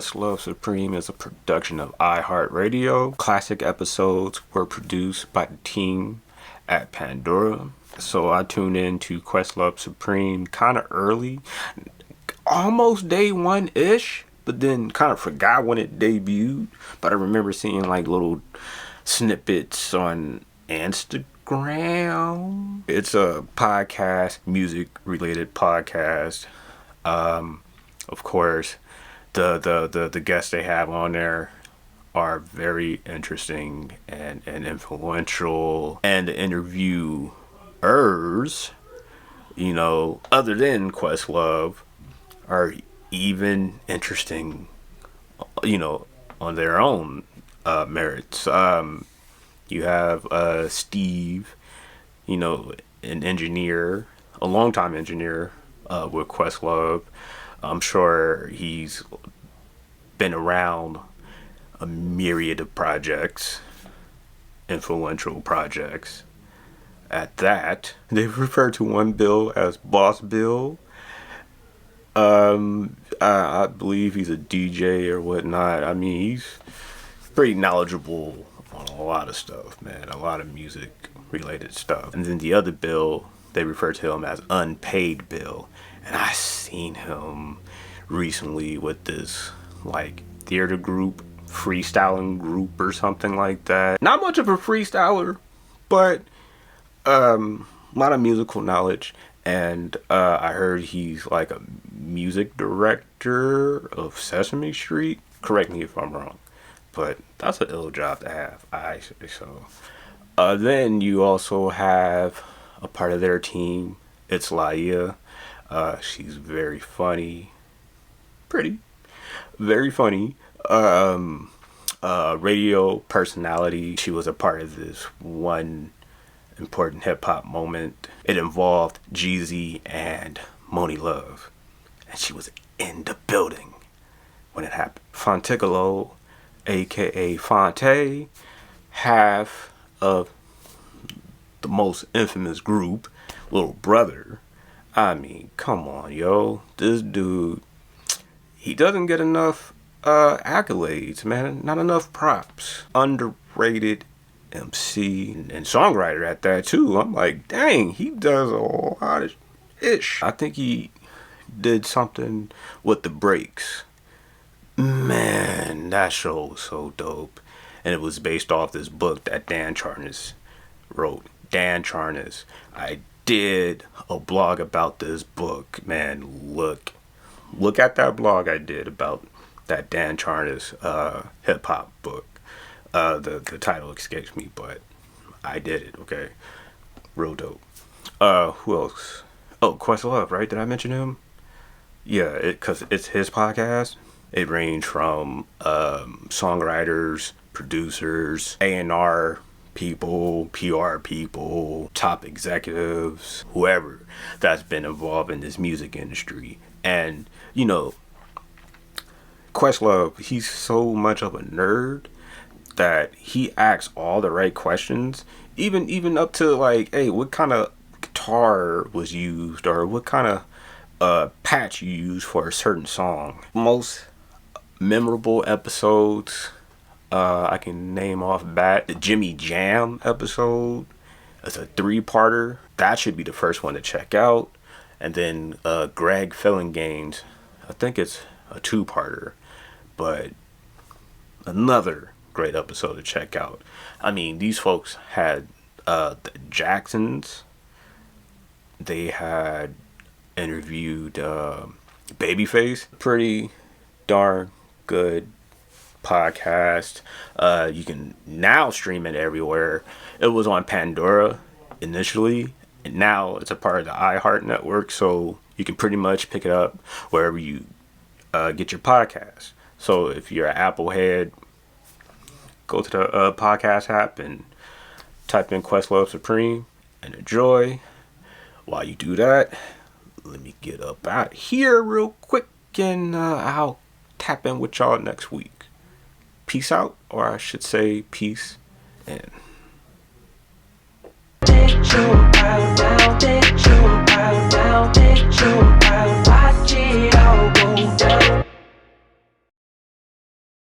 Questlove Supreme is a production of iHeartRadio. Classic episodes were produced by the team at Pandora. So I tuned in to Questlove Supreme kind of early, almost day one-ish, but then kind of forgot when it debuted. But I remember seeing like little snippets on Instagram. It's a podcast, music-related podcast. Of course, the guests they have on there are very interesting and influential, and the interviewers, you know, other than Questlove, are even interesting, you know, on their own merits. You have Steve, you know, an engineer, a longtime engineer with Questlove. I'm sure he's been around a myriad of projects, influential projects. At that, they refer to one Bill as Boss Bill. I believe he's a DJ or whatnot. I mean, he's pretty knowledgeable on a lot of stuff, man. A lot of music related stuff. And then the other Bill, they refer to him as Unpaid Bill. And I seen him recently with this like theater group, freestyling group or something like that. Not much of a freestyler, but a lot of musical knowledge. And I heard he's like a music director of Sesame Street. Correct me if I'm wrong, but that's an ill job to have, I say so. Then you also have a part of their team. It's Laia. She's very funny, very funny. Radio personality. She was a part of this one important hip hop moment. It involved Jeezy and Moni Love, and she was in the building when it happened. Fonticolo, aka Fonte, half of the most infamous group, Little Brother. I mean, come on, yo. This dude, he doesn't get enough accolades, man. Not enough props. Underrated MC and songwriter at that, too. I'm like, dang, he does a lot of ish. I think he did something with the breaks. Man, that show was so dope. And it was based off this book that Dan Charnas wrote. Dan Charnas. I did a blog about this book, man. Look at that blog I did about that Dan Charnas hip hop book. The title escapes me, but I did it. Okay, real dope. Who else? Oh, Questlove, right? Did I mention him? Yeah, because it's his podcast. It ranged from songwriters, producers, A&R people, PR people, top executives, whoever that's been involved in this music industry. And, you know, Questlove, he's so much of a nerd that he asks all the right questions, even up to like, hey, what kind of guitar was used, or what kind of patch you used for a certain song. Most memorable episodes I can name off bat. The Jimmy Jam episode. It's a 3-parter. That should be the first one to check out. And then Greg Fillingane's, I think it's a 2-parter, but another great episode to check out. I mean, these folks had the Jacksons. They had interviewed Babyface. Pretty darn good podcast. You can now stream it everywhere. It was on Pandora initially, and now it's a part of the iHeart network, so you can pretty much pick it up wherever you get your podcast. So if you're an Apple head, go to the podcast app and type in Questlove Supreme and enjoy. While you do that, let me get up out here real quick, and I'll tap in with y'all next week. Peace out, or I should say peace in.